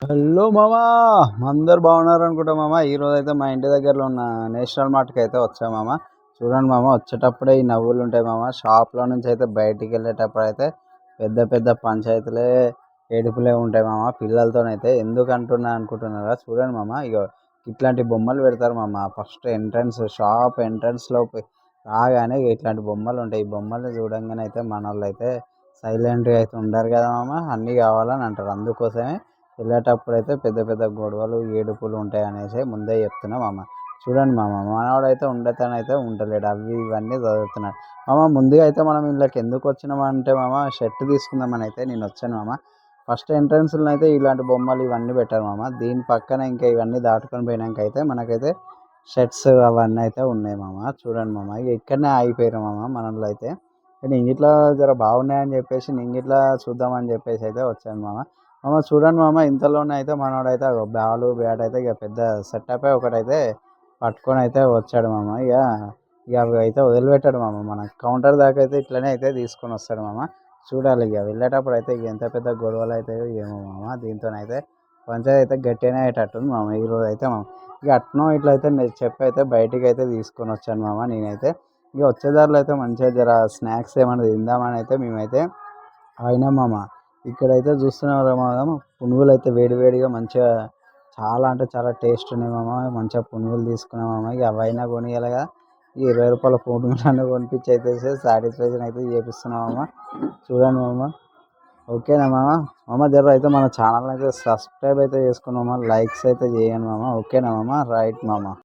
Hello మామా! అందరూ బాగున్నారనుకుంటా మామ. ఈరోజైతే మా ఇంటి దగ్గరలో ఉన్న నేషనల్ మార్ట్‌కైతే వచ్చా మామ. చూడండి మామ, వచ్చేటప్పుడే ఈ నవ్వులుంటాయి మామ. షాప్‌లో నుంచయితే బయటికెళ్ళేటప్పుడైతే పెద్ద పెద్ద పంచాయతీలే, ఏడుపులే ఉంటాయి మామ పిల్లలతోనైతే. ఎందుకంటున్నా అనుకుంటున్నారా? చూడండి మామ, ఇగో ఇట్లాంటి బొమ్మలు పెడతారు మామ. ఫస్ట్ షాప్ ఎంట్రన్స్‌లో రాగానే ఇట్లాంటి బొమ్మలుంటాయి. ఈ బొమ్మలు చూడంగానే అయితే మనోళ్ళైతే సైలెంట్‌గా అయితే ఉండరు కదా మామ. అన్నీ కావాలని అంటారు. అందుకోసమే వెళ్ళేటప్పుడైతే పెద్ద పెద్ద గొడవలు, ఏడుపులు ఉంటాయనేసి ముందే చెప్తున్నా మామ. చూడండి మామ, మనోడైతే ఉండేతనైతే ఉండలేడు. అవి ఇవన్నీ చదువుతున్నాడు. మామ ముందుగా అయితే మనం వీళ్ళకి ఎందుకు వచ్చినామంటే మామ, షర్ట్ తీసుకుందామని అయితే నేను వచ్చాను మామ. ఫస్ట్ ఎంట్రన్స్‌లో అయితే ఇలాంటి బొమ్మలు ఇవన్నీ పెట్టారు మామ. దీని పక్కన ఇంకా ఇవన్నీ దాటుకొని పోయినాక అయితే మనకైతే షర్ట్స్ అవన్నీ అయితే ఉన్నాయి మామ. చూడండి మామ, ఇక ఇక్కడనే ఆగిపోయారు మామ మనోళ్ళైతే. నేను ఇట్లా జర బాగున్నాయని చెప్పేసి నేను ఇట్లా చూద్దామని చెప్పేసి అయితే వచ్చాను మామ. మామ చూడండి మామ, ఇంతలోనే అయితే మనోడైతే బాలు బ్యాట్ అయితే ఇక పెద్ద సెటప్ ఒకటైతే పట్టుకొని అయితే వచ్చాడు మామ. ఇక అవి అయితే వదిలిపెట్టాడు మామ. మన కౌంటర్ దాకా అయితే ఇట్లనే అయితే తీసుకొని వస్తాడు మామ. చూడాలి ఇక వెళ్ళేటప్పుడు అయితే ఇక ఎంత పెద్ద గొడవలు అవుతాయో ఏమో మామ. దీంతోనైతే పంచాయతీ అయితే గట్టిగానే అయ్యేటట్టుంది మామ ఈరోజు అయితే మామ. ఇక అట్నో ఇట్లయితే చెప్పి అయితే బయటికి అయితే తీసుకొని వచ్చాను మామ నేనైతే. ఇక వచ్చేదారిలో అయితే మంచిగా జర స్నాక్స్ ఏమైనా తిందామని అయితే మేమైతే అయినా మామ. ఇక్కడైతే చూస్తున్నారు మామ, పునుగులు అయితే వేడి వేడిగా మంచిగా చాలా అంటే చాలా టేస్ట్ ఉన్నాయి మామ. మంచిగా పునుగులు తీసుకున్నాం మామ. ఇక అవైనా కొనియాలి కదా. ఈ రూ. 20 పునుగులన్నీ కొనిపించి అయితే సాటిస్ఫాక్షన్ అయితే చేపిస్తున్నాం మామ. చూడండి మామ. ఓకేనా మామ. మామ జర అయితే మన ఛానల్ అయితే సబ్స్క్రైబ్ అయితే చేసుకున్నాం మామ. లైక్స్ అయితే చేయండి మామ. ఓకేనా మామ. రైట్ మామ.